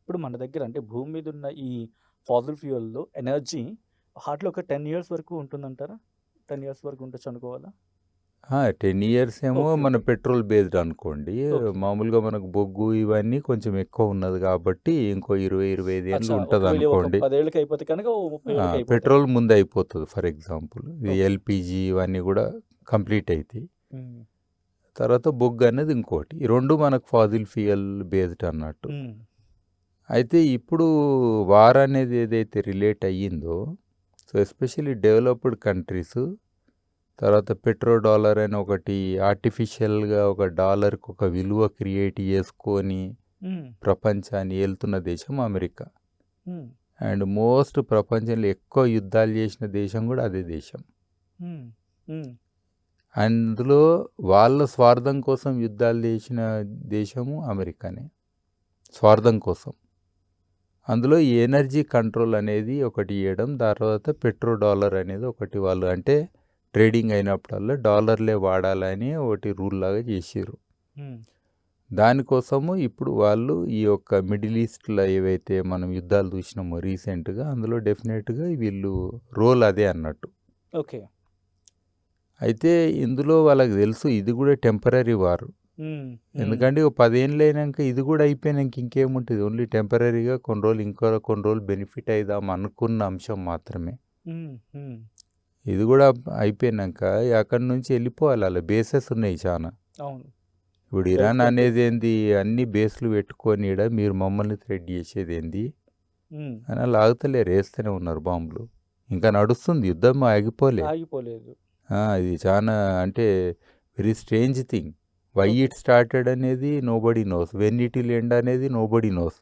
ఇప్పుడు మన దగ్గర అంటే భూమి మీద ఉన్న ఈ ఫాసిల్ ఫ్యూయల్‌లో ఎనర్జీ హార్డ్‌లో ఒక 10 ఇయర్స్ వరకు ఉంటుందంటారా? 10 ఇయర్స్ వరకు ఉండొచ్చు అనుకోవాలా? 10 ఇయర్స్ ఏమో ఓకే. మన ఓకే. పెట్రోల్ బేస్డ్ అనుకోండి. ఓకే. మామూలుగా మనకు బొగ్గు ఇవన్నీ కొంచెం ఎక్కువ ఉన్నది కాబట్టి ఇంకో 20, 25 ఏండ్లు అచ్చా! ఒకవేళ ఒక ఉంటదనుకోండి. 10 ఏళ్ళకి అయిపోతే కనుక ఓ 30 ఏళ్ళకి అయిపోతాయి. పెట్రోల్ ముందు అయిపోతది ఫర్ ఎగ్జాంపుల్. ఇది ఓకే. ఎల్‌పీజీ ఇవన్నీ గూడా కంప్లీట్ అయితాయి. హ్మ్. తర్వాత బొగ్గు అనేది ఇంకోటి. ఈ 2 మనకు ఫాసిల్ ఫ్యూయల్ బేస్డ్ అన్నట్టు. హ్మ్. అయితే ఇప్పుడు వార్ అనేది ఏదైతే రిలేట్ అయ్యిందో, సో ఎస్పెషల్లీ డెవలప్డ్ కంట్రీస్ తర్వాత పెట్రో డాలర్ అని ఒకటి ఆర్టిఫిషియల్‌గా ఒక డాలర్‌కి ఒక విలువ క్రియేట్ చేసుకొని హ్మ్. ప్రపంచాన్ని ఏలుతున్న దేశం అమెరికా. హ్మ్. అండ్ మోస్ట్ ప్రపంచంలో ఎక్కువ యుద్ధాలు చేసిన దేశం కూడా అదే దేశం. హ్మ్. హ్మ్. అందులో వాళ్ళ స్వార్థం కోసం యుద్ధాలు చేసిన దేశము అమెరికానే. స్వార్థం కోసం. అందులో ఈ ఎనర్జీ కంట్రోల్ అనేది ఒకటి ఇయ్యడం, తర్వాత పెట్రో డాలర్ అనేది ఒకటి వాళ్ళు అంటే ట్రేడింగ్ అయినప్పుడల్లా డాలర్లే వాడాలని ఒకటి రూల్ లాగా చేసిర్రు. హ్మ్. దానికోసము ఇప్పుడు వాళ్ళు ఈ యొక్క మిడిల్ ఈస్ట్‌లో ఏవైతే మనం యుద్ధాలు చూసినామో రీసెంట్‌గా అందులో డెఫినెట్‌గా వీళ్ళు రోల్ అదే అన్నట్టు. ఓకే. అయితే ఇందులో వాళ్ళకి తెలుసు ఇది కూడా టెంపరరీ వార్. హ్మ్. హ్మ్. ఎందుకంటే ఒక 10 ఏండ్లు అయినాక ఇది కూడా అయిపోయినాక ఇంకేముంటది. ఓన్లీ టెంపరరీగా కొన్ని రోజులు కొన్ని రోజులు బెనిఫిట్ అయిదాం అనుకున్న అంశం మాత్రమే. హ్మ్. హ్మ్. ఇది కూడా అయిపోయినాక అక్కడి నుంచి వెళ్ళిపోవాలి. అలా బేసెస్ ఉన్నాయి చాలా. అవును. ఇప్పుడు గల్ఫ్ ఇరాన్ కంట్రీస్. అనేది ఏంది అన్ని బేస్లు పెట్టుకొని ఈడ మీరు మమ్మల్ని థ్రెట్ చేసేది ఏంది హ్మ్. అని అలా ఆగుతలేరు, వేస్తూనే ఉన్నారు బాంబులు. ఇంకా నడుస్తుంది, యుద్ధం ఆగిపోలే. ఆగిపోలేదు. ఇది చాలా అంటే very strange thing. Why okay. It started అనేది nobody knows, when it will end అనేది నోబడీ నోస్.